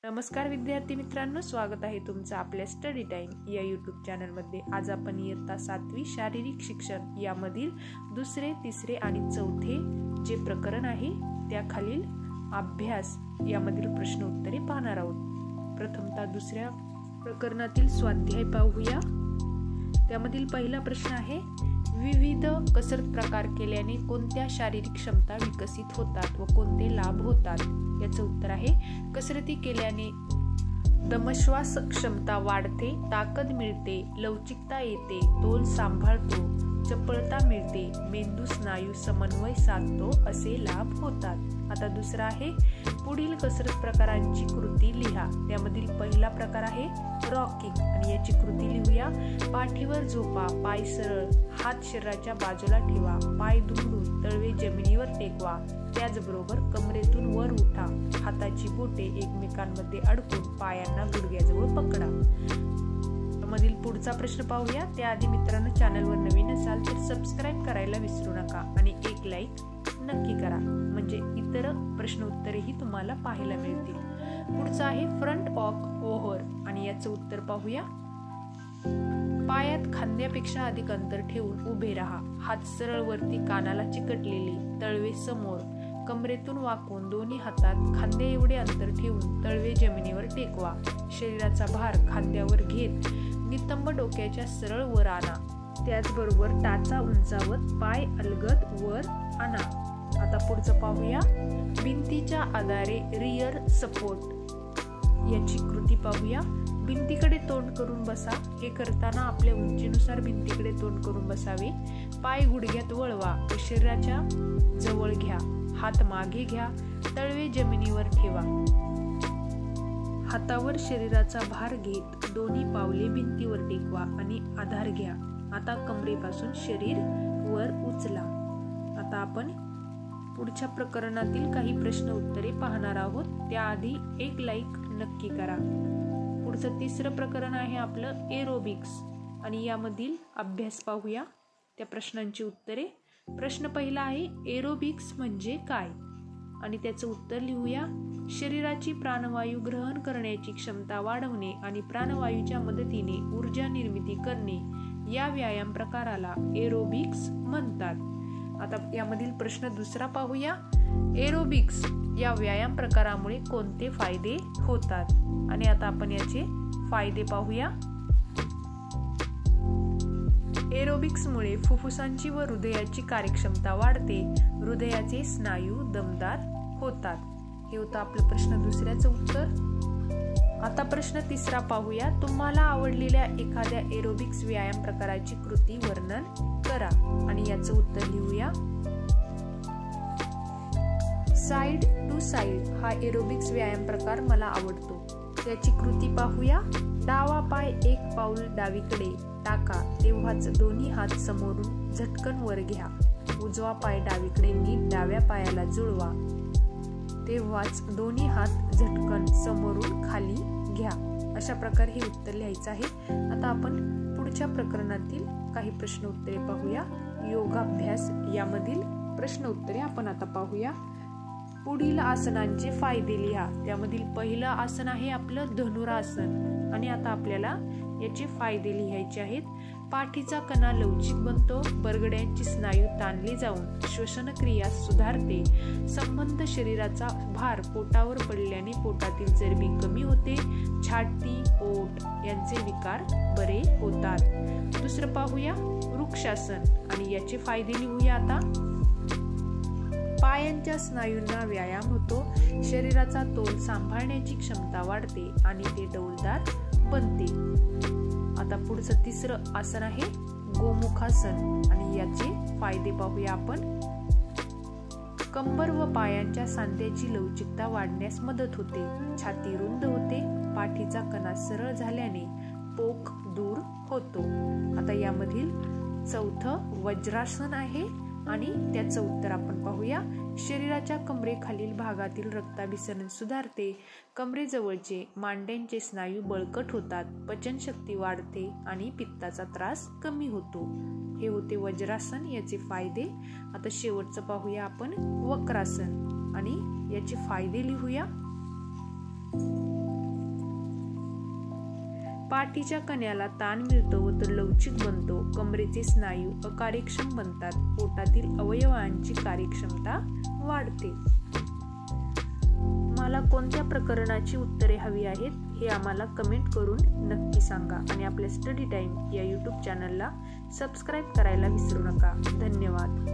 नमस्कार विद्यार्थी मित्रांनो, स्वागत आहे तुमचं आपल्या स्टडी टाइम या यूट्यूब चॅनलमध्ये। आज आपण इयत्ता 7वी शारीरिक शिक्षण यामधील दुसरे, तिसरे आणि चौथे जे प्रकरण आहे त्याखालील अभ्यास यामधील प्रश्न उत्तरे पाहणार आहोत। प्रथमतः दुसऱ्या प्रकरणातील स्वाध्याय पाहूया। त्यामधील पहिला प्रश्न आहे, विविध कसरत प्रकार केल्याने कोणत्या शारीरिक क्षमता विकसित होतात व कोणते लाभ होतात? याचं उत्तर आहे, कसरती केल्याने दमश्वास क्षमता वाढते, ताकद मिळते, लवचिकता येते, तोल सांभाळतो, चपळता मिळते, मेंदू स्नायू समन्वय साधतो असे लाभ होतात। आता दुसरा आहे, पुढील कसरत प्रकारांची कृती लिहा। त्यामधील पहिला प्रकार आहे रॉकिंग आणि याची कृती लिहूया। पाठीवर झोपा, पाय सरळ, हात शरीराच्या बाजूला ठेवा, पाय दुमडून तळवे जमिनीवर टेकवा, त्याचबरोबर कमरेतून वर उठा, हाताची बोटे एकमेकांमध्ये अडकून पायांना गुडघ्याजवळ पकडा। मधील पुढचा प्रश्न पाहूया। त्याआधी मित्रांनो, चॅनलवर नवीन असाल तर सबस्क्राइब करायला विसरू नका आणि एक लाईक नक्की करा, म्हणजे इतर प्रश्न उत्तरेही तुम्हाला पाहायला मिळतील। पुढचा आहे फ्रंट वॉक ओव्हर आणि याचं उत्तर पाहूया। पायात खांद्यापेक्षा अधिक अंतर ठेवून उभे राहा, हात सरळ वरती कानाला चिकटलेले, तळवे समोर, कमरेतून वाकून दोन्ही हातात खांद्या एवढे अंतर ठेवून तळवे जमिनीवर टेकवा, शरीराचा भार खांद्यावर घेत नितंब डोक्याच्या सरळ वर आणा, त्याचबरोबर टाचा उंचावत पाय अलगद वर आणा। आता पुढचं पाहूया, भिंतीच्या आधारे रियर सपोर्ट याची कृती पाहूया। भिंतीकडे तोंड करून बसा, हे करताना आपल्या उंचीनुसार भिंतीकडे तोंड करून बसावे, पाय गुडघ्यात वळवा व शरीराच्या जवळ घ्या, हात मागे घ्या, तळवे जमिनीवर ठेवा, हातावर शरीराचा भार घेत दोन्ही पावले भिंतीवर टेकवा आणि आधार घ्या। आता कमरेपासून शरीर वर उचला। आता आपण पुढच्या प्रकरणातील काही प्रश्न उत्तरे पाहणार आहोत, त्याआधी एक लाईक नक्की करा। पुढचं तिसरं प्रकरण आहे आपलं एरोबिक्स आणि यामधील अभ्यास पाहूया, त्या प्रश्नांची उत्तरे। प्रश्न पहिला आहे, एरोबिक्स म्हणजे काय? आणि त्याचं उत्तर लिहूया। शरीराची प्राणवायू ग्रहण करण्याची क्षमता वाढवणे आणि प्राणवायूच्या मदतीने ऊर्जा निर्मिती करणे या व्यायाम प्रकाराला एरोबिक्स म्हणतात। आता यामधील प्रश्न दुसरा पाहूया, एरोबिक्स या व्यायाम प्रकारामुळे कोणते फायदे होतात? आणि आता आपण याचे फायदे पाहूया। एरोबिक्समुळे फुफ्फुसांची व हृदयाची कार्यक्षमता वाढते, हृदयाचे स्नायू दमदार होतात। हे होतं आपलं प्रश्न दुसऱ्याचं उत्तर। आता प्रश्न तिसरा पाहूया, तुम्हाला आवडलेल्या एखाद्या एरोबिक्स व्यायाम प्रकाराची कृती वर्णन करा आणि याचं उत्तर लिहूया। साइड टू साइड हा एरोबिक्स व्यायाम प्रकार मला आवडतो। त्याची कृती पाहूया। डावा पाय एक पाऊल डावीकडे टाका, तेव्हाच दोन्ही हात समोरून झटकन वर घ्या, उजवा पाय डावीकडे नीट डाव्या पायाला जुळवा, तेव्हाच दोन्ही हात झटकन समोरून खाली घ्या। अशा प्रकारे हे उत्तर लिहायचं आहे। आता आपण पुढच्या प्रकरणातील काही प्रश्न उत्तरे पाहूया। योगाभ्यास यामधील प्रश्न उत्तरे आपण आता पाहूया। पुढील आसनांचे फायदे लिहा। त्यामधील पहिलं आसन आहे आपलं धनुरासन आणि आता आपल्याला याचे फायदे लिहायचे आहेत। पाठीचा कणा लवचिक बनतो, बरगड्यांची स्नायू ताणली जाऊन श्वसन क्रिया सुधारते, संबंध शरीराचा भार पोटावर पडल्याने पोटातील चरबी कमी होते, छाती पोट यांचे विकार बरे होतात। दुसरं पाहूया वृक्षासन आणि याचे फायदे लिहूया। आता पायांच्या स्नायूंना व्यायाम होतो, शरीराचा तोल सांभाळण्याची क्षमता वाढते आणि ते डौलदार बनते। आता पुढचं तिसरं आसन आहे गोमुखासन आणि याचे फायदे पाहूया आपण। कंबर व पायांच्या सांध्याची लवचिकता वाढण्यास मदत होते, छाती रुंद होते, पाठीचा कणा सरळ झाल्याने पोक दूर होतो। आता यामधील चौथं वज्रासन आहे आणि त्याचं उत्तर आपण पाहूया। शरीराच्या कमरेखालील भागातील रक्ताभिसरण सुधारते, कमरेजवळचे मांड्यांचे स्नायू बळकट होतात, पचनशक्ती वाढते आणि पित्ताचा त्रास कमी होतो। हे होते वज्रासन, याचे फायदे। आता शेवटचं पाहूया आपण वक्रासन आणि याचे फायदे लिहूया। पाठीच्या कण्याला ताण मिळतो व तो लवचिक बनतो. कमरेचे स्नायू अकार्यक्षम बनतात. पोटातील अवयवांची कार्यक्षमता वाढते. मला कोणत्या प्रकरणाची उत्तरे हवी आहेत हे आम्हाला कमेंट करून नक्की सांगा आणि आपल्या स्टडी टाइम या यूट्यूब चॅनलला सबस्क्राईब करायला विसरू नका. धन्यवाद.